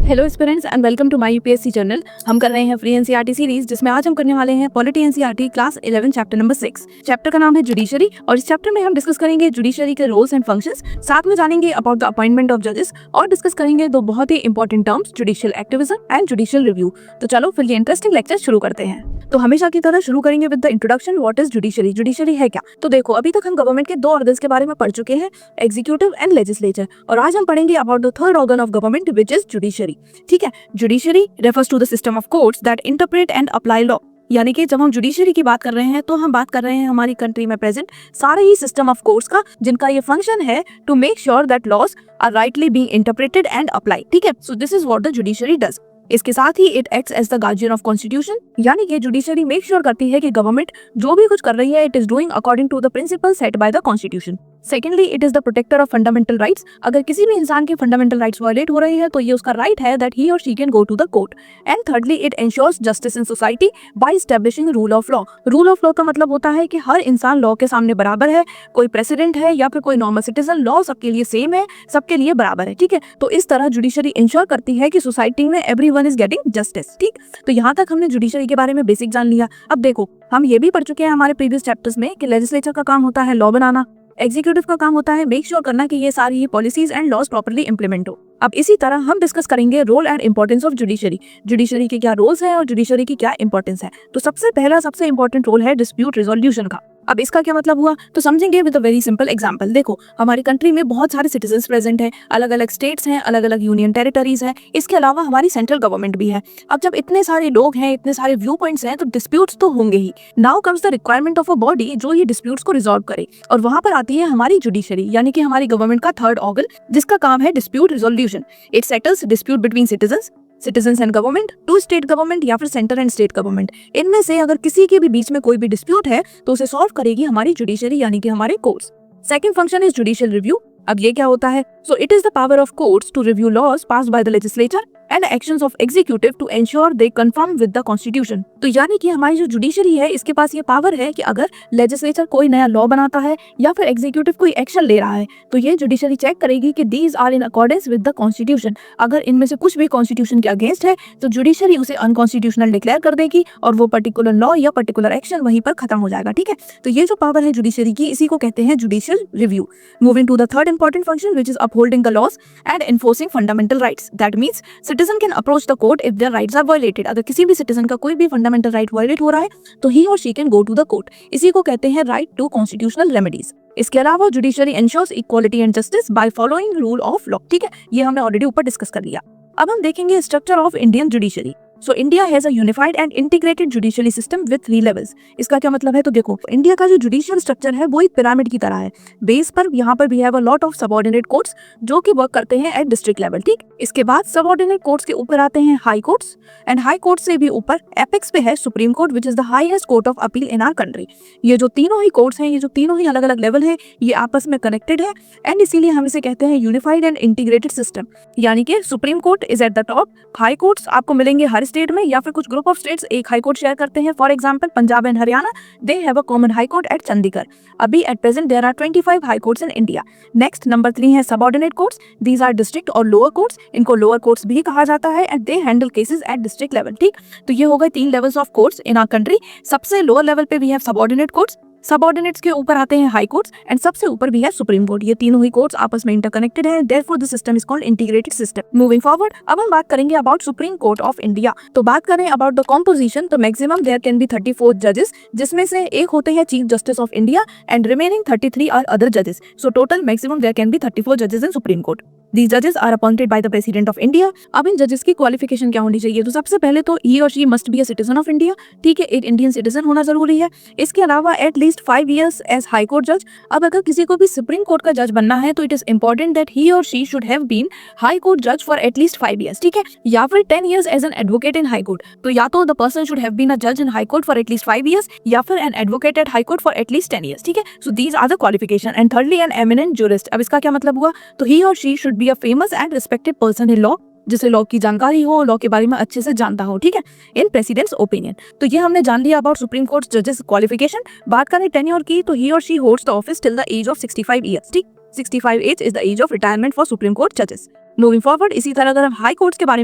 Hello students and welcome to my UPSC journal. हम कर रहे हैं फ्री एनसीईआरटी सीरीज, जिसमें आज हम करने वाले हैं polity NCERT class 11 chapter number 6। Chapter का नाम है जुडिशरी और इस चैप्टर में हम डिस्कस करेंगे जुडिशरी के रोल्स एंड फंक्शंस, साथ में जानेंगे अबाउट द अपॉइंटमेंट ऑफ जजेस और डिस्कस करेंगे दो बहुत ही important terms, judicial activism and judicial review. तो चलो फिर ये इंटरेस्टिंग लेक्चर शुरू करते हैं। तो हमेशा की तरह शुरू करेंगे with the introduction. What is judiciary? Judiciary है क्या? तो देखो, अभी तक हम गवर्नमेंट के दो ऑर्गन्स के बारे में पढ़ चुके हैं, एग्जीक्यूटिव एंड लेजिस्लेचर, और आज हम पढ़ेंगे about the third organ of government which is judiciary. ठीक है, judiciary refers to the system of courts that interpret and apply law. यानी कि जब हम जुडिशरी की बात कर रहे हैं तो हम बात कर रहे हैं हमारी कंट्री में प्रेजेंट सारे ही सिस्टम ऑफ कोर्ट्स का, जिनका ये फंक्शन है to make sure that laws are rightly being interpreted and apply. ठीक है, so this is what the judiciary does. इसके साथ ही it acts as the guardian of constitution, यानी कि जुडिशरी मेक श्योर करती है कि गवर्नमेंट जो भी कुछ कर रही है it is doing according to the principle set by the constitution. Secondly, it is the protector of fundamental rights. अगर किसी भी इंसान के फंडामेंटल राइट्स वायलेट हो रही है तो ये उसका राइट है दैट ही और she can go to the court. And thirdly, it ensures justice in society by establishing rule of law. Rule of law का मतलब होता है कि हर इंसान लॉ के सामने बराबर है, कोई प्रेसिडेंट है या फिर कोई नॉर्मल सिटीजन, लॉ सबके लिए सेम है, सबके लिए बराबर है। ठीक है, तो इस तरह जुडिशरी इंश्योर करती है कि सोसाइटी में एवरीवन इज गेटिंग जस्टिस। ठीक, तो यहाँ तक हमने जुडिशरी के बारे में बेसिक जान लिया। अब देखो, हम ये भी पढ़ चुके हैं हमारे प्रीवियस चैप्टर्स में कि लेजिस्लेचर का काम होता है लॉ बनाना, एग्जीक्यूटिव का काम होता है मेक श्योर करना कि ये सारी policies and laws properly implement हो। अब इसी तरह हम डिस्कस करेंगे role and importance of judiciary. Judiciary के क्या रोल्स हैं और जुडिशरी की क्या इंपॉर्टेंस है। तो सबसे पहला सबसे इंपॉर्टेंट रोल है डिस्प्यूट रिजोल्यूशन का। अब इसका क्या मतलब हुआ तो समझेंगे with a very simple example. देखो, हमारी कंट्री में बहुत सारे सिटीजन्स प्रेजेंट हैं, अलग अलग स्टेट्स हैं, अलग अलग यूनियन टेरिटरीज हैं, इसके अलावा हमारी सेंट्रल गवर्नमेंट भी है। अब जब इतने सारे लोग हैं, इतने सारे व्यू पॉइंट्स हैं, तो डिस्प्यूट्स तो होंगे ही। Now comes the requirement of a body जो ये डिस्प्यूट्स को रिजॉल्व करे, और वहां पर आती है हमारी जुडिशरी, यानी कि हमारी गवर्नमेंट का थर्ड ऑर्गन, जिसका काम है dispute resolution. It settles dispute between citizens and government, two state government या फिर सेंटर एंड स्टेट गवर्नमेंट। इनमें से अगर किसी के भी बीच में कोई भी डिस्प्यूट है तो उसे सॉल्व करेगी हमारी जुडिशरी, यानी कि हमारे courts. Second function is judicial review. अब ये क्या होता है? So it is the power of courts to review laws passed by the legislature and actions of executive to ensure they conform with the constitution. तो यानी कि हमारी जो जुडिशरी है इसके पास ये पावर है कि अगर लेजिस्लेचर कोई नया लॉ बनाता है या फिर एग्जीक्यूटिव कोई एक्शन ले रहा है तो ये जुडिशरी चेक करेगी कि these are in accordance with the constitution. अगर इनमें से कुछ भी कॉन्स्टिट्यूशन के अगेंस्ट है तो जुडिशरी उसे अनकॉन्स्टिट्यूशनल डिक्लेयर कर देगी और वो पर्टिकुलर लॉ या पर्टिकुलर एक्शन वहीं पर खत्म हो जाएगा। ठीक है, तो ये जो पावर है जुडिशरी की, इसी को कहते हैं judicial review. Moving to the third important function which is upholding the laws and enforcing fundamental rights. That means citizen can approach the court if their rights are violated. अगर किसी भी citizen का कोई भी फंडामेंटल राइट वायलेट हो रहा है तो ही और she can go to the court. इसी को कहते हैं राइट टू कॉन्स्टिट्यूशनल रेमेडीज। इसके अलावा judiciary ensures equality and justice by following rule of law. ठीक है, ये हमने ऑलरेडी ऊपर डिस्कस कर लिया। अब हम देखेंगे structure of Indian judiciary. So India has a unified and integrated judiciary system with 3 levels. इसका क्या मतलब है? तो देखो, इंडिया का जो जुडिशियल स्ट्रक्चर है वो एक पिरामिड की तरह है। बेस पर यहाँ पर भी have a lot of subordinate courts जो कि वर्क करते हैं एट डिस्ट्रिक्ट लेवल। ठीक, इसके बाद सबऑर्डिनेट कोर्ट्स के ऊपर आते हैं high courts, and high court से भी ऊपर एपेक्स पे है supreme court which is the highest court of appeal in our country. ये जो तीनों ही कोर्ट्स हैं, ये जो तीनों ही अलग अलग लेवल है, ये आपस में कनेक्टेड है एंड इसीलिए हम इसे कहते हैं यूनिफाइड एंड इंटीग्रेटेड सिस्टम। यानी कि supreme court is at the top, high courts आपको मिलेंगे हर स्टेट में या फिर कुछ ग्रुप ऑफ स्टेट्स एक हाई कोर्ट शेयर करते हैं। For example Punjab and Haryana, they have a common high court at Chandigarh. अभी at present there are 25 high courts in India. Next number 3 है subordinate courts. These are district और lower courts, इनको lower courts भी कहा जाता है and they handle cases at district level. ठीक, तो ये हो गए 3 levels of courts in our country. सबसे लोअर लेवल पे भी है सबऑर्डिनेट कोर्ट्स, सबऑर्डिनेट्स के ऊपर आते हैं हाई कोर्ट्स एंड सबसे ऊपर भी है सुप्रीम कोर्ट। ये तीनों ही कोर्ट्स आपस में इंटरकनेक्टेड हैं, therefore the system is called integrated system. Moving forward, अब हम बात करेंगे about supreme court of India. तो बात करें अबाउट द कॉम्पोजिशन, तो मैक्सिमम देयर कैन बी 34 जजेस, जिसमें से एक होते हैं chief justice of India and remaining 33 are other जजेस। So total maximum there can be 34 जजेस in supreme court. These judges are appointed by the President of India। अब इन जजेस की क्वालिफिकेशन क्या होनी चाहिए? तो सबसे पहले तो ही और she must be a citizen of India. ठीक है, एक इंडियन सिटीजन होना जरूरी है। इसके अलावा at least 5 years as high court जज। अब अगर किसी को भी सुप्रीम कोर्ट का जज बनना है तो it is important that he और she should have been high court जज फॉर एट लीस्ट 5 years। ठीक है, या फिर 10 years as an advocate in high court. तो या तो the person should have been a जज in high court for at least 5 years या फिर an advocate at high court for at least 10 years। ठीक है, so these are the qualification. And thirdly an eminent jurist. अब इसका क्या मतलब हुआ? तो ही और she should be a famous and respected person in law, जिसे लॉ की जानकारी हो, लॉ के बारे में अच्छे से जानता हो। ठीक है, इन प्रेसिडेंट्स ओपिनियन। तो ये हमने जान लिया अबाउट सुप्रीम कोर्ट जजेस क्वालिफिकेशन। बात करें टेन्योर की, तो ही और she holds the office till the age of 65 years। ठीक, 65 age is the age of retirement for Supreme Court judges। Moving forward, इसी तरह अगर हम हाई कोर्ट्स के बारे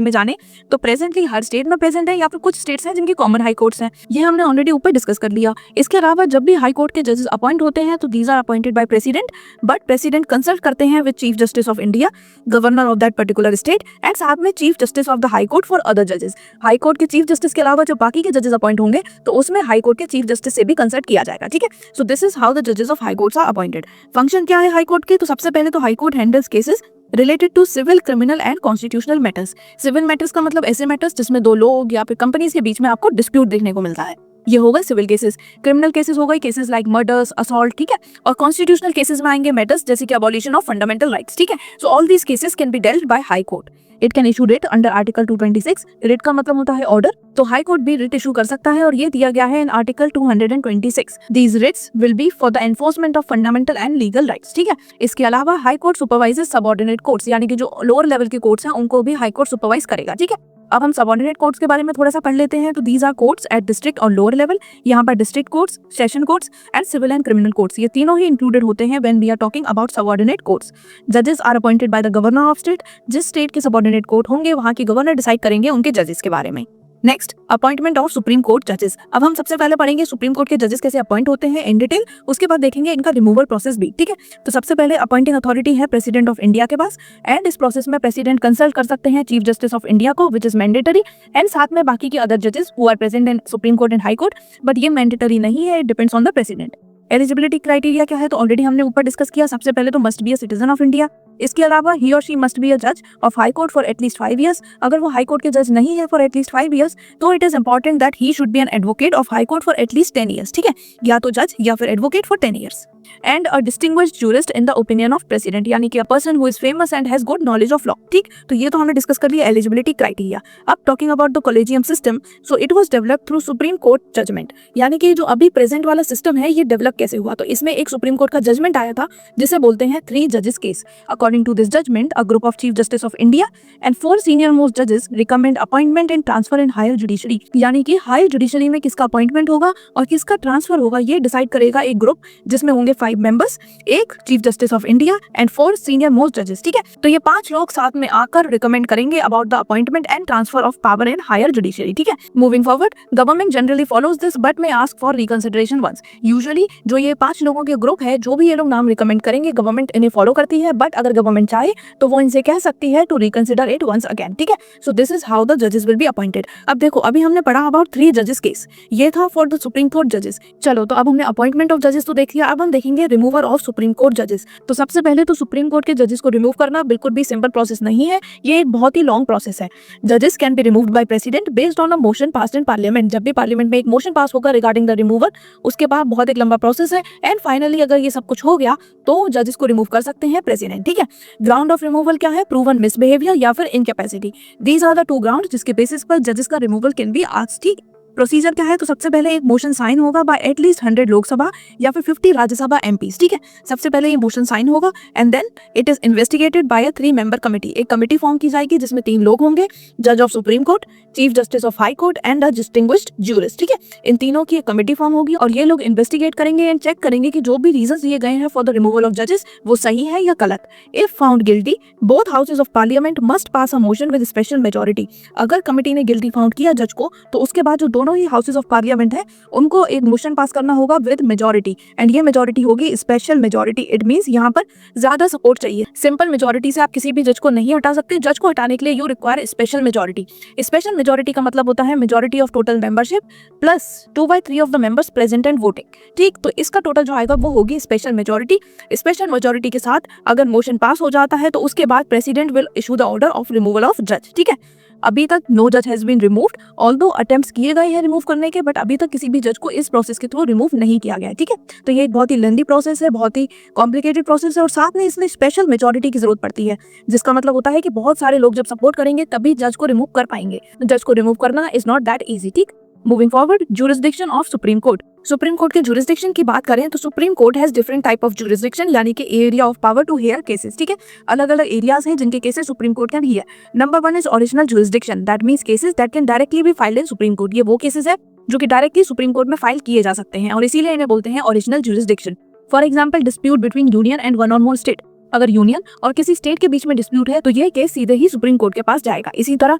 में जाने तो प्रेजेंटली हर स्टेट में प्रेजेंट है या फिर कुछ स्टेट्स हैं जिनकी कॉमन हाई कोर्ट्स हैं, ये हमने ऑलरेडी ऊपर डिस्कस कर लिया। इसके अलावा जब भी हाई कोर्ट के जजेस अपॉइंट होते हैं तो these are appointed by president, but president consult करते हैं with chief justice of India, governor of that particular state and साथ में chief justice of the high court for other जजेस। हाई कोर्ट के चीफ जस्टिस के अलावा जो बाकी के जजेस अपॉइंट होंगे तो उसमें हाई कोर्ट के चीफ जस्टिस से भी कंसल्ट किया जाएगा, ठीक है। So this is how the जजेस of high courts are appointed. Function क्या है हाई कोर्ट के? तो सबसे पहले तो high court handles cases related to civil, criminal and constitutional matters. Civil matters का मतलब ऐसे मैटर्स जिसमें दो लोग या फिर कंपनीज के बीच में आपको डिस्प्यूट देखने को मिलता है, ये होगा सिविल केसेस। क्रिमिनल केसेस हो गए केसेस लाइक मर्डर्स, असॉल्ट, ठीक है। और कॉन्स्टिट्यूशनल केसेस में आएंगे मैटर्स जैसे कि अबॉलिशन ऑफ फंडामेंटल राइट्स, ठीक है। So all these cases can be dealt by high court. It can issue writ under article 226। Writ का मतलब होता है ऑर्डर, तो हाई कोर्ट भी रिट इशू कर सकता है और ये दिया गया है in article 226। These writs will be for the enforcement of fundamental and legal rights, ठीक है। इसके अलावा high court supervises subordinate courts, यानी कि जो लोअर लेवल के कोर्ट्स हैं उनको भी हाई कोर्ट सुपरवाइज करेगा, ठीक है। अब हम सबऑर्डिनेट कोर्ट्स के बारे में थोड़ा सा पढ़ लेते हैं। तो these are courts at district और लोअर लेवल। यहाँ पर district courts, session courts and civil and criminal courts, ये तीनों ही इंक्लूडेड होते हैं when we are talking about subordinate courts. जजेस are appointed by the governor of state. जिस स्टेट के सबऑर्डिनेट कोर्ट होंगे वहाँ के गवर्नर डिसाइड करेंगे उनके जजेस के बारे में। Next, appointment of supreme court जजेस। अब हम सबसे पहले पढ़ेंगे सुप्रीम कोर्ट के जजेस कैसे अपॉइंट होते हैं इन डिटेल, उसके बाद देखेंगे इनका रिमूवल प्रोसेस भी, ठीक है। तो सबसे पहले अपॉइंटिंग अथॉरिटी है प्रेसिडेंट ऑफ इंडिया के पास, एंड इस प्रोसेस में प्रेसिडेंट कंसल्ट कर सकते हैं चीफ जस्टिस ऑफ इंडिया को, विच इज मैंडेटरी, एंड साथ में बाकी के अदर जजेस who are present in supreme court and high court, but ये मैंडेटरी नहीं है, it depends on the president. Eligibility criteria क्या है? तो ऑलरेडी हमने ऊपर डिस्कस किया। सबसे पहले तो must be a citizen of India. इसके अलावा ही और शी मस्ट बी अ जज of high court for at least 5 years। अगर वो हाई कोर्ट के जज नहीं है फॉर एटलीस्ट 5 years तो it is important that he should be an advocate of high court for at least 10 years, ठीक है। या तो जज या फिर advocate for 10 years। And a distinguished jurist in the opinion of president, यानी कि a person who is famous and has good knowledge of law, ठीक। तो ये तो हमने डिस्कस कर लिया एलिजिबिलिटी क्राइटेरिया। अब talking about the collegium system, so it was developed through supreme court judgment, यानी कि जो अभी प्रेजेंट वाला सिस्टम है ये डेवलप कैसे हुआ? तो इसमें एक सुप्रीम कोर्ट का जजमेंट आया था जिसे बोलते हैं 3 जजेस case. According to this judgment, a group of chief justice of India and 4 senior most judges recommend appointment and transfer in higher judiciary, यानी कि हायर जुडिशरी में किसका अपॉइंटमेंट होगा और किसका ट्रांसफर होगा ये डिसाइड करेगा एक ग्रुप जिसमें होंगे 5 मेंबर्स, एक chief justice of India and 4 senior most जजेस, ठीक है। तो ये 5 लोग साथ में आकर रिकमेंड करेंगे about the appointment and transfer of power in higher judiciary, ठीक है। Moving forward, government generally follows this but may ask for reconsideration once. Usually जो ये 5 लोगों के ग्रुप है, जो भी ये लोग नाम रिकमेंड करेंगे गवर्नमेंट इन्हें फॉलो करती है, बट अगर गवर्नमेंट चाहे तो वो इनसे कह सकती है to reconsider it once again, ठीक है। So this is how the जजेस विल बी अपॉइंटेड। अब देखो, अभी हमने पढ़ा अबाउट 3 जजेस केस, ये था फॉर द सुप्रीम कोर्ट जजेस। चलो, तो अब हमने अपॉइंटमेंट ऑफ जजेस तो देख लिया, अब हम देखेंगे रिमूवर ऑफ सुप्रीम कोर्ट जजेस। तो सबसे पहले तो सुप्रीम कोर्ट के जजेस को रिमूव करना बिल्कुल भी सिंपल प्रोसेस नहीं है, ये एक बहुत ही लॉन्ग प्रोसेस है। जजेस can be removed by president based on a motion passed in parliament. जब भी पार्लियामेंट में एक मोशन पास होगा रिगार्डिंग द रिमूवल, उसके बाद बहुत एक लंबा प्रोसेस है, एंड फाइनली अगर ये सब कुछ हो गया तो जजेस को रिमूव कर सकते हैं प्रेसिडेंट, ठीक है। ग्राउंड ऑफ रिमूवल क्या है? प्रूवन मिसबिहेवियर या फिर incapacity. These are the 2 grounds जिसके बेसिस पर जजेस का रिमूवल कैन बी आस्क्ड, ठीक। प्रोसीजर क्या है? तो सबसे पहले एक मोशन साइन होगा बाय एटलीस्ट 100 लोकसभा या फिर 50 राज्यसभा एमपीज, ठीक है। सबसे पहले ये मोशन साइन होगा and then it is investigated by a 3 member committee. एक कमेटी फॉर्म की जाएगी जिसमें 3 लोग होंगे, जज of supreme court, chief justice of high court and a distinguished jurist, ठीक है। इन तीनों की एक कमेटी फॉर्म होगी और ये लोग इन्वेस्टिगेट करेंगे एंड चेक करेंगे कि जो भी रीजंस दिए गए हैं फॉर द रिमूवल ऑफ जजेस वो सही है या गलत। If found guilty, both houses of parliament must pass a motion with special majority. अगर कमेटी ने गिल्टी फाउंड किया जज को तो उसके बाद जो दोनों ही हाउसेज ऑफ पार्लियामेंट है उनको एक मोशन पास करना होगा विद मेजोरिटी, एंड ये मेजोरिटी होगी स्पेशल मेजोरिटी। इट मींस यहाँ पर ज्यादा सपोर्ट चाहिए। सिंपल मेजोरिटी से आप किसी भी जज को नहीं हटा सकते, जज को हटाने के लिए you require special majority. Special majority का मतलब होता है majority of total membership plus 2/3 of the members present and voting, ठीक। तो इसका टोटल जो आएगा वो होगी स्पेशल मेजोरिटी। स्पेशल मेजोरिटी के साथ अगर मोशन पास हो जाता है तो उसके बाद president will issue the order of removal of जज, ठीक है। अभी तक नो जज has been removed, although attempts किए गए हैं रिमूव करने के, बट अभी तक किसी भी जज को इस प्रोसेस के थ्रू रिमूव नहीं किया गया है, ठीक है। तो ये एक बहुत ही लेंदी प्रोसेस है, बहुत ही कॉम्प्लिकेटेड प्रोसेस है और साथ में इसमें स्पेशल मेजोरिटी की जरूरत पड़ती है, जिसका मतलब होता है कि बहुत सारे लोग जब सपोर्ट करेंगे तभी जज को रिमूव कर पाएंगे। जज को रिमूव करना इज नॉट दैट इजी, ठीक। Moving forward, jurisdiction of supreme court. Supreme court के ज्यूरिसडिक्शन की बात करें तो supreme court has different type of jurisdiction, यानी कि area of power to hear cases, ठीक है। अलग अलग एरियाज हैं जिनके cases supreme court can hear. Number 1 is original jurisdiction, that means cases that can directly be filed in supreme court. ये वो केसेस है जो कि डायरेक्टली सुप्रीम कोर्ट में फाइल किए जा सकते हैं और इसीलिए इन्हें बोलते हैं original jurisdiction. For example, dispute between union and 1 or more state. अगर यूनियन और किसी स्टेट के बीच में डिस्प्यूट है तो ये केस सीधे ही सुप्रीम कोर्ट के पास जाएगा। इसी तरह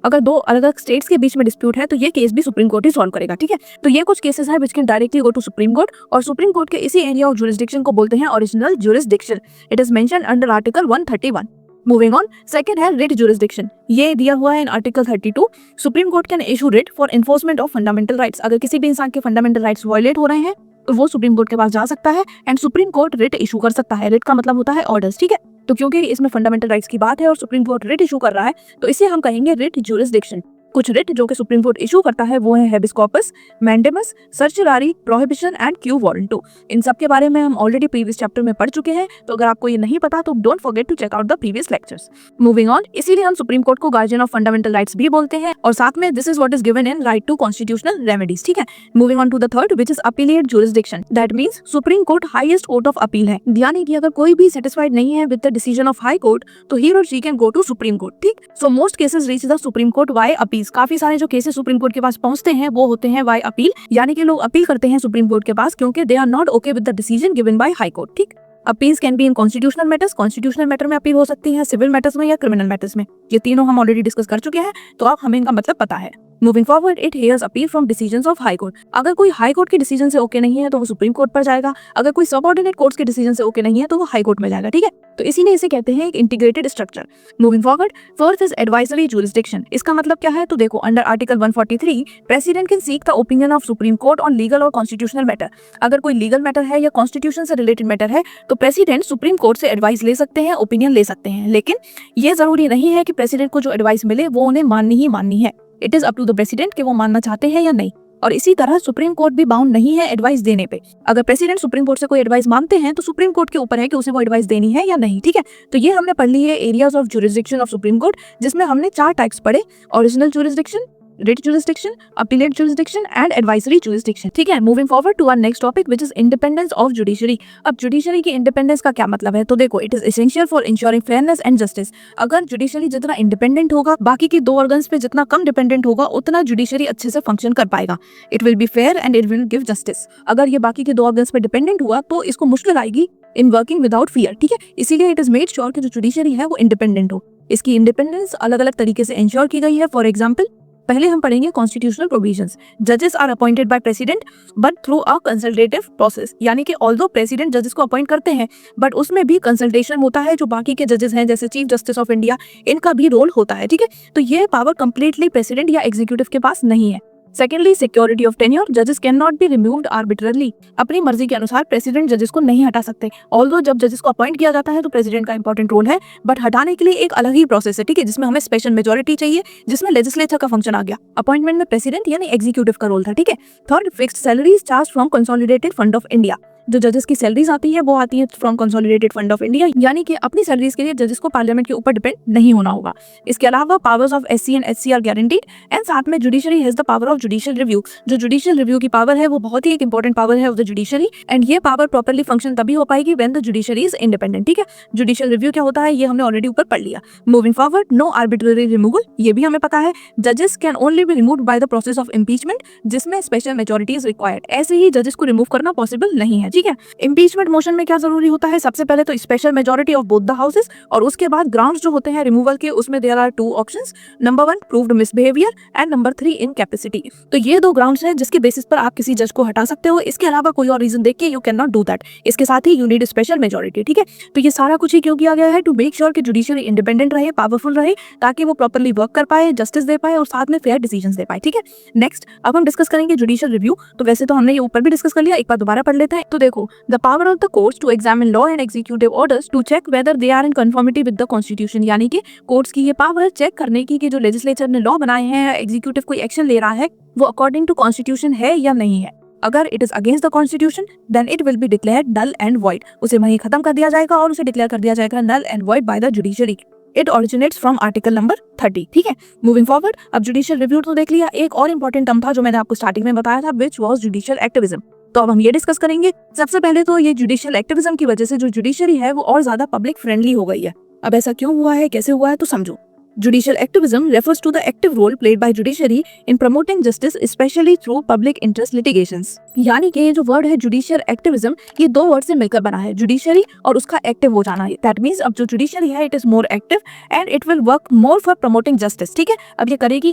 अगर दो अलग अलग स्टेट्स के बीच में डिस्प्यूट है तो ये केस भी सुप्रीम कोर्ट ही सॉल्व करेगा, ठीक है। तो ये कुछ केसेस हैं which can directly go to supreme court, और सुप्रीम कोर्ट के इसी एरिया ऑफ जुरिसडिक्शन को बोलते हैं original jurisdiction. It is mentioned under article 131। Moving on, second है रिट जुरिसडिक्शन। ये दिया हुआ है in article 32। Supreme court can issue writ for enforcement of fundamental rights. अगर किसी भी इंसान के फंडामेंटल राइट्स वायलेट हो रहे हैं तो वो सुप्रीम कोर्ट के पास जा सकता है and supreme court writ issue कर सकता है। रिट का मतलब होता है ऑर्डर्स, ठीक है। तो क्योंकि इसमें फंडामेंटल राइट्स की बात है और सुप्रीम कोर्ट रिट इशू कर रहा है तो इसे हम कहेंगे रिट जुरिसडिक्शन। कुछ रिट जो कि सुप्रीम कोर्ट इशू करता है वो है habeas corpus, mandamus, certiorari, prohibition and quo warranto. इन सब के बारे में हम ऑलरेडी प्रीवियस चैप्टर में पढ़ चुके हैं, तो अगर आपको ये नहीं पता तो don't forget to check out the previous lectures. Moving on, इसीलिए हम सुप्रीम कोर्ट को गार्जियन ऑफ फंडामेंटल राइट्स भी बोलते हैं, और साथ में this is what is given in right to constitutional remedies, ठीक है। Moving on to the third which is appellate jurisdiction. That means supreme court highest court of appeal है। यानी कि अगर कोई भी सेटिस्फाइड नहीं है with the decision of high court तो ही और she can go to supreme court, ठीक। So most cases reach the supreme court by appeals. काफी सारे जो केसेस सुप्रीम कोर्ट के पास पहुंचते हैं वो होते हैं बाय अपील, यानी कि लोग अपील करते हैं सुप्रीम कोर्ट के पास क्योंकि they are not okay with the decision given by high court, ठीक। Appeals can be in constitutional matters. Constitutional matter में अपील हो सकती है, सिविल मैटर्स में या क्रिमिनल मैटर्स में। ये तीनों हम ऑलरेडी डिस्कस कर चुके हैं, तो अब हमें इनका मतलब पता है। Moving forward, it hears appeal from decisions of high court. अगर कोई हाई कोर्ट के डिसीजन से ओके नहीं है तो वो सुप्रीम कोर्ट पर जाएगा। अगर कोई सबऑर्डिनेट कोर्ट्स के डिसीजन से ओके नहीं है तो वो हाई कोर्ट में जाएगा, ठीक है। तो इसीलिए इसे कहते हैं एक integrated structure. Moving forward, fourth is advisory jurisdiction. इसका मतलब क्या है तो देखो, under article 143 president can seek the opinion of supreme court on legal और कॉन्स्टिट्यूशनल मैटर। अगर कोई लीगल मैटर है या कॉन्स्टिट्यूशन से रिलेटेड मैटर है तो प्रेसिडेंट सुप्रीम कोर्ट से एडवाइस ले सकते हैं, ओपिनियन ले सकते हैं। लेकिन ये जरूरी नहीं है कि प्रेसिडेंट को जो एडवाइस मिले वो उन्हें माननी ही माननी है। It is up to the president कि वो मानना चाहते हैं या नहीं। और इसी तरह सुप्रीम कोर्ट भी बाउंड नहीं है एडवाइस देने पे। अगर प्रेसिडेंट सुप्रीम कोर्ट से कोई एडवाइस मांगते हैं तो सुप्रीम कोर्ट के ऊपर है कि उसे वो एडवाइस देनी है या नहीं, ठीक है। तो ये हमने पढ़ ली है areas of jurisdiction of supreme court, जिसमें हमने 4 टाइप्स पढ़े: original jurisdiction, writ jurisdiction, appellate jurisdiction and advisory jurisdiction, ठीक है। Moving forward to our next topic which is independence of judiciary. अब जुडिशरी की इंडिपेंडेंस का क्या मतलब है तो देखो, it is essential for ensuring fairness and justice. अगर जुडिशरी जितना इंडिपेंडेंट होगा, बाकी के 2 ऑर्गन्स पे जितना कम डिपेंडेंट होगा, उतना जुडिशरी अच्छे से फंक्शन कर पाएगा। It will be fair and it will give justice. अगर ये बाकी के 2 ऑर्गन्स पे डिपेंडेंट हुआ तो इसको मुश्किल आएगी इन वर्किंग विदाउट फियर, ठीक है। इसीलिए इट इज मेड श्योर कि जो जुडिशरी है वो इंडिपेंडेंट हो। इसकी इंडिपेंडेंस अलग अलग तरीके से इंश्योर की गई है। फॉर एग्जाम्पल, पहले हम पढ़ेंगे कॉन्स्टिट्यूशनल प्रोविजंस। जजेस are appointed by president but through a consultative process. यानी कि ऑल्दो प्रेसिडेंट जजेस को अपॉइंट करते हैं बट उसमें भी कंसल्टेशन होता है। जो बाकी के जजेस हैं जैसे चीफ जस्टिस ऑफ इंडिया, इनका भी रोल होता है, ठीक है। तो ये पावर कंप्लीटली प्रेसिडेंट या एग्जीक्यूटिव के पास नहीं है। Secondly, security of tenure. जजेस कैन नॉट बी रिमूव्ड आर्बिट्ररली। अपनी मर्जी के अनुसार प्रेसिडेंट जजेस को नहीं हटा सकते। ऑल्दो जब जजेस को अपॉइंट किया जाता है तो प्रेसिडेंट का इंपॉर्टेंट रोल है, बट हटाने के लिए एक अलग ही प्रोसेस है, ठीक है, जिसमें हमें स्पेशल मेजोरिटी चाहिए, जिसमें लेजिस्लेचर का फंक्शन आ गया। अपॉइंटमेंट में प्रेसिडेंट यानी एग्जीक्यूटिव का रोल था, ठीक है। Third, fixed salaries charge from consolidated fund of India. जो जजेस की सैलरीज आती है वो आती है from consolidated fund of India, यानी कि अपनी सैलरीज के लिए जजेस को पार्लियामेंट के ऊपर डिपेंड नहीं होना होगा। इसके अलावा powers of SC and SC are guaranteed and साथ में judiciary has the power of judicial review. जो जुडिशियल रिव्यू की पावर है वो बहुत ही एक इंपॉर्टेंट पावर है ऑफ द जुडिशरी, एंड ये पावर प्रॉपर्ली फंक्शन तभी हो पाएगी when the judiciary is independent, ठीक है। जुडिशियल रिव्यू क्या होता है ये हमने ऑलरेडी ऊपर पढ़ लिया। Moving forward, no arbitrary removal, ये भी हमें पता है। जजेस can only be removed by the process of impeachment, जिसमें स्पेशल मेजोरिटी इज रिक्वायर्ड। ऐसे ही जजेस को रिमूव करना पॉसिबल नहीं है, ठीक है। इम्पीचमेंट मोशन में क्या जरूरी होता है, सबसे पहले तो special majority of both the houses, और उसके बाद ग्राउंड्स जो होते हैं रिमूवल के, उसमें there are 2 options. Number 1 proved misbehaviour and number 3 incapacity. तो ये 2 ग्राउंड्स हैं जिसके बेसिस पर आप किसी जज को हटा सकते हो। इसके अलावा कोई और रीजन देख के you can not do that. इसके साथ ही यू नीड स्पेशल मेजोरिटी, ठीक है। तो ये सारा कुछ ही क्यों किया गया है, टू मेक श्योर कि जुडिशरी इंडिपेंडेंट रहे, पावरफुल रहे, ताकि वो प्रॉपर्ली वर्क कर पाए, जस्टिस दे पाए और साथ में फेयर डिसीजंस दे पाए, ठीक है। नेक्स्ट, अब हम डिस्कस करेंगे जुडिशियल रिव्यू। तो वैसे तो हमने ये ऊपर भी डिस्कस कर लिया, एक बार दोबारा पढ़ लेते हैं। तो देखो, the power of the courts to examine law and executive orders to check whether they are in conformity with the constitution. यानी कि कोर्ट्स की ये पावर चेक करने की कि जो लेजिस्लेचर ने लॉ बनाए हैं, एग्जीक्यूटिव कोई एक्शन ले रहा है, वो अकॉर्डिंग टू कॉन्स्टिट्यूशन है या नहीं है। अगर it is against the constitution then it will be declared null and void. उसे वहीं खत्म कर दिया जाएगा और उसे डिक्लेयर कर दिया जाएगा null and void by the judiciary. It originates from article number 30, ठीक है। मूविंग फॉरवर्ड, अब जुडिशियल रिव्यू तो देख लिया। एक और इंपॉर्टेंट टर्म था जो मैंने आपको स्टार्टिंग में बताया था, विच वाज जुडिशियल एक्टिविज्म। तो अब हम ये डिस्कस करेंगे। सबसे पहले तो ये जुडिशियल एक्टिविज्म की वजह से जो जुडिशरी है वो और ज्यादा पब्लिक फ्रेंडली हो गई है। अब ऐसा क्यों हुआ है, कैसे हुआ है, तो समझो। Judicial activism refers to the active role played by judiciary in promoting justice, especially through public interest litigations. यानी कि ये जो वर्ड है जुडिशियल एक्टिविज्म, ये दो वर्ड से मिलकर बना है, जुडिशरी और उसका एक्टिव हो जाना है. दैट मीन्स अब जो जुडिशरी है it is more active and it will work more for promoting justice. ठीक है, अब ये करेगी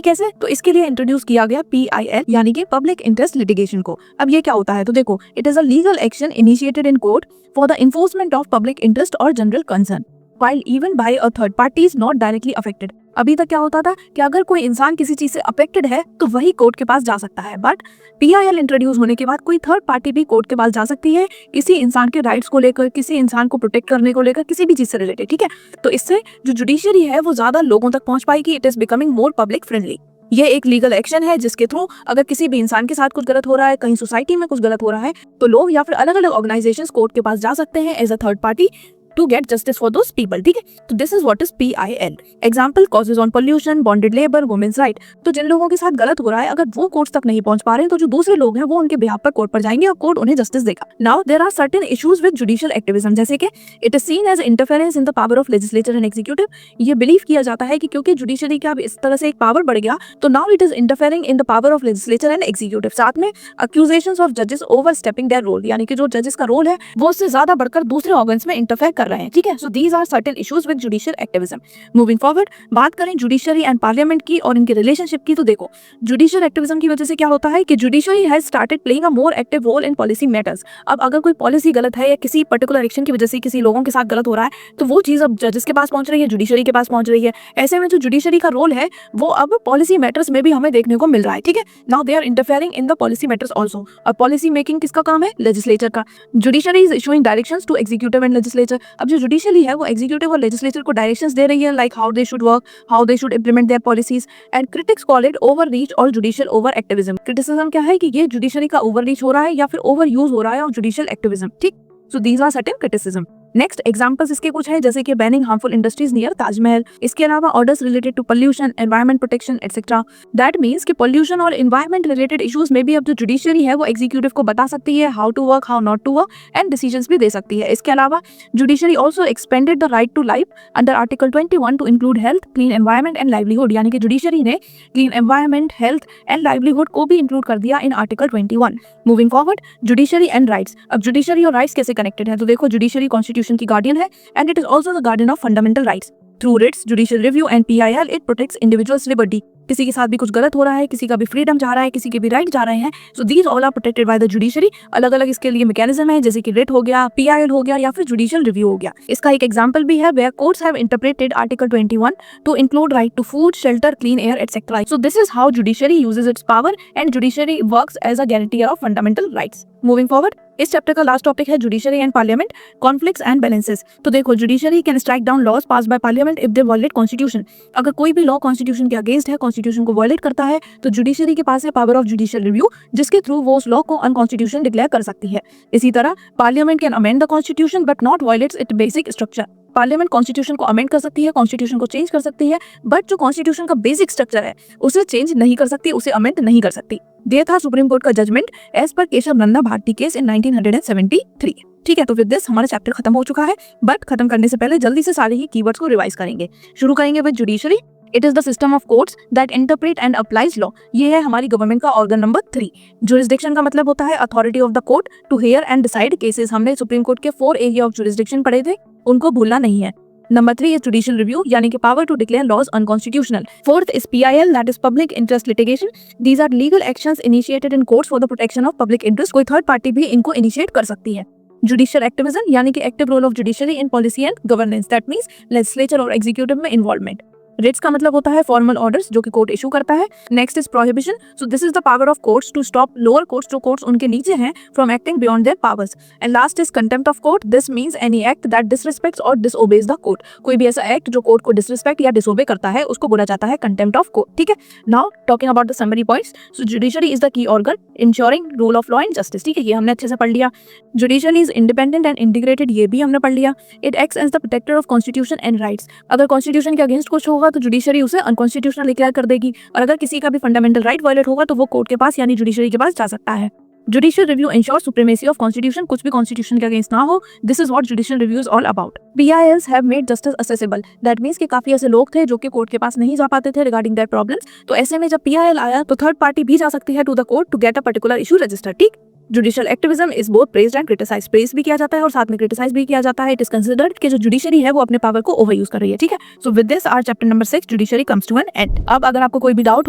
कैसे? तो इसके लिए इंट्रोड्यूस किया गया PIL यानी कि पब्लिक इंटरेस्ट लिटिगेशन को. अब ये क्या होता है? तो देखो, it is a legal action initiated in court for the enforcement of public interest और general concern while even by a third party is not directly affected. अभी तक क्या होता था कि अगर कोई इंसान किसी चीज से अफेक्टेड है तो वही कोर्ट के पास जा सकता है, बट PIL इंट्रोड्यूस होने के बाद कोई थर्ड पार्टी भी कोर्ट के पास जा सकती है किसी इंसान के राइट्स को लेकर, किसी इंसान को प्रोटेक्ट करने को लेकर, किसी भी चीज से रिलेटेड. ठीक है, तो इससे जो जुडिशरी है वो ज्यादा लोगों तक पहुंच पाएगी. It is becoming more public friendly. ये एक लीगल एक्शन है जिसके थ्रू अगर किसी भी इंसान के साथ कुछ गलत हो रहा है, कहीं सोसाइटी में कुछ गलत हो रहा है, तो लोग या फिर अलग अलग ऑर्गेनाइजेशंस कोर्ट के पास जा सकते हैं as a third party to get justice for those people. ठीक है, तो this is what is PIL. Example, causes on pollution, bonded labor, women's right. तो जिन लोगों के साथ गलत हो रहा है अगर वो कोर्ट तक नहीं पहुंच पा रहे हैं तो जो दूसरे लोग हैं वो उनके बिहाफ पर कोर्ट पर जाएंगे और कोर्ट उन्हें जस्टिस देगा. Now there are certain issues with judicial activism, जैसे कि it is seen as interference in the power of legislature and executive. ये बिलीव किया जाता है कि क्योंकि जुडिशरी का अब इस तरह से एक पावर बढ़ गया तो now it is interfering in the power of legislature and executive. साथ में accusations of judges overstepping their role, यानी कि जो जजेस का रोल है वो उससे ज्यादा बढ़कर दूसरे ऑर्गन्स में इंटरफेयर कर रहे हैं. ठीक है, so these are certain issues with judicial activism. Moving forward, बात करें जुडिशरी एंड पार्लियामेंट की और इनके रिलेशनशिप की, तो देखो जुडिशियल एक्टिविज्म की वजह से क्या होता है कि judiciary has started playing a more active role in policy matters. अब अगर कोई पॉलिसी गलत है या किसी पर्टिकुलर एक्शन की वजह से किसी लोगों के साथ गलत हो रहा है तो वो चीज अब जजेस के पास पहुंच रही है, जुडिशरी के पास पहुंच रही है. ऐसे में जो जुडिशरी का रोल है वो अब पॉलिसी मैटर्स में भी हमें देखने को मिल रहा है. ठीक है, now they are interfering in the policy matters also. और पॉलिसी मेकिंग किसका काम है? लेजिस्लेचर का. Judiciary is issuing directions to executive and legislature. अब जो जुडिशरी है वो एग्जीक्यूटिव और लेजिस्लेचर को डायरेक्शंस दे रही है, like how they should work, how they should implement there policies. And critics call it overreach और जुडिशियल ओवर एक्टिविज्म. क्रिटिसिज्म क्या है कि ये जुडिशरी का ओवररीच हो रहा है या फिर ओवर यूज हो रहा है ऑफ जुडिशियल एक्टिविज्म. ठीक, so these are certain criticism. Next examples इसके कुछ है, जैसे कि banning harmful industries near Taj Mahal. इसके अलावा orders related to pollution, environment protection etcetera. That means कि पोल्यूशन और एनवायरमेंट रिलेटेड इश्यूज में भी अब जो जुडिशरी है वो एग्जीक्यूटिव को बता सकती है how to work, how not to work and decisions भी दे सकती है. इसके अलावा judiciary also expanded the right to life under article 21 to include health, clean environment and livelihood. यानी कि जुडिशरी ने clean environment, health and livelihood को भी इंक्लूड कर दिया in article 21. Moving forward, judiciary and rights. अब जुडिशरी और rights कैसे कनेक्टेड है? तो देखो, जुडिशरी कॉन्स्टिट्यूशन की गार्डियन है and it is also the guardian of fundamental rights. Through writs, judicial review and PIL, it protects individuals' liberty. किसी के साथ भी कुछ गलत हो रहा है, किसी का भी फ्रीडम जा रहा है, किसी के भी राइट जा रहे हैं, so these all are protected by the judiciary. अलग अलग इसके लिए मैकेनिज्म है, जैसे कि रिट हो गया, PIL हो गया या फिर जुडिशियल रिव्यू हो गया. इसका एक एग्जांपल भी है where courts have interpreted article 21 to include right to food, shelter, clean air etcetera. So this is how judiciary uses its power and judiciary works as a guarantor of fundamental rights. Moving forward, इस chapter का last topic है judiciary and parliament, conflicts and balances. तो देखो, judiciary can strike down laws pass by parliament if they violate constitution. अगर कोई भी law constitution के against है, कॉन्स्टिट्यूशन को वायलेट करता है, तो जुडिशरी के पास है पावर ऑफ जुडिशियल रिव्यू, जिसके थ्रू वो उस लॉ को अनकॉन्स्टिट्यूशनल डिक्लेयर कर सकती है. इसी तरह parliament can amend the constitution but not violets it's basic structure. Parliament constitution को अमेंड कर सकती है, कॉन्स्टिट्यूशन को चेंज कर सकती है, बट जो कॉन्स्टिट्यूशन का बेसिक स्ट्रक्चर है उसे चेंज नहीं कर सकती, उसे अमेंड नहीं कर सकती. ये था सुप्रीम कोर्ट का judgement as per Kesavananda Bharati case in 1973. ठीक है, तो विद दिस हमारा चैप्टर खत्म हो चुका है, बट खत्म करने से पहले जल्दी से सारे ही कीवर्ड्स को रिवाइज करेंगे. शुरू करेंगे with judiciary. It is the system of courts that interpret and applies law. ये है हमारी गवर्नमेंट का ऑर्गन नंबर 3. जुरिस्डिक्शन का मतलब होता है authority of the court to hear and decide cases. हमने सुप्रीम कोर्ट के 4 एरिया ऑफ जुरिस्डिक्शन पढ़े थे, उनको भूलना नहीं है. Number 3 is judicial review, यानी कि power to declare laws unconstitutional. Fourth is PIL, that is public interest litigation. These are legal actions initiated in courts for the protection of public interest. कोई third party भी इनको initiate कर सकती है. Judicial activism, यानी कि active role of judiciary in policy and governance. That means legislature और executive में involvement. रिट्स का मतलब होता है फॉर्मल ऑर्डर्स जो कि कोर्ट इशू करता है. Next is prohibition. So this is the power of courts to stop lower courts, जो कोर्ट्स उनके नीचे हैं, from acting beyond their powers. And last is contempt of court. This means any act that disrespects और disobeys the court. कोई भी ऐसा act जो court को डिसरिस्पेक्ट या डिसओबे करता है उसको बोला जाता है कंटेम्प्ट ऑफ कोर्ट. ठीक है, now talking about the summary points. So judiciary is the key organ ensuring rule of law and justice. ठीक है, ये हमने अच्छे से पढ़ लिया. Judiciary is independent and integrated, ये भी हमने पढ़ लिया. It acts as the protector of constitution and rights. अगर कॉन्स्टिट्यूशन के अगेंस्ट कुछ होगा तो जुडिशरी उसे अनकॉन्स्टिट्यूशनल डिक्लेयर कर देगी, और अगर किसी का भी फंडामेंटल राइट वायलेट होगा तो वो कोर्ट के पास यानी जुडिशरी के पास जा सकता है. Judicial review ensures supremacy of constitution, कुछ भी constitution के against ना हो. This is what judicial review is all about. PILs have made justice accessible. That means कि काफी ऐसे लोग थे जो कि कोर्ट के पास नहीं जा पाते थे regarding their problems. तो ऐसे में जब PIL आया तो थर्ड पार्टी भी जा सकती है to the court to get a particular issue registered. ठीक. Judicial activism is both praised and criticised. Praise भी किया जाता है और साथ में क्रिटिसाइज भी किया जाता है. इट इज कंसिडर्ड कि जो जुडिशरी है वो अपने पावर को ओवर यूज कर रही है. ठीक है. So with this our chapter number 6 judiciary comes to an end. अब अगर आपको कोई भी डाउट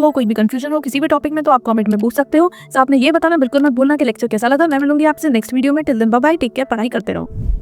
हो, कोई भी कंफ्यूजन हो किसी भी टॉपिक में तो आप कमेंट में पूछ सकते हो. साथ में ये बताना बिल्कुल मत भूलना कि लेक्चर कैसा लगा. मैं मिलूंगी आपसे नेक्स्ट वीडियो में. Till then bye bye. Take care. पढ़ाई करते रहो.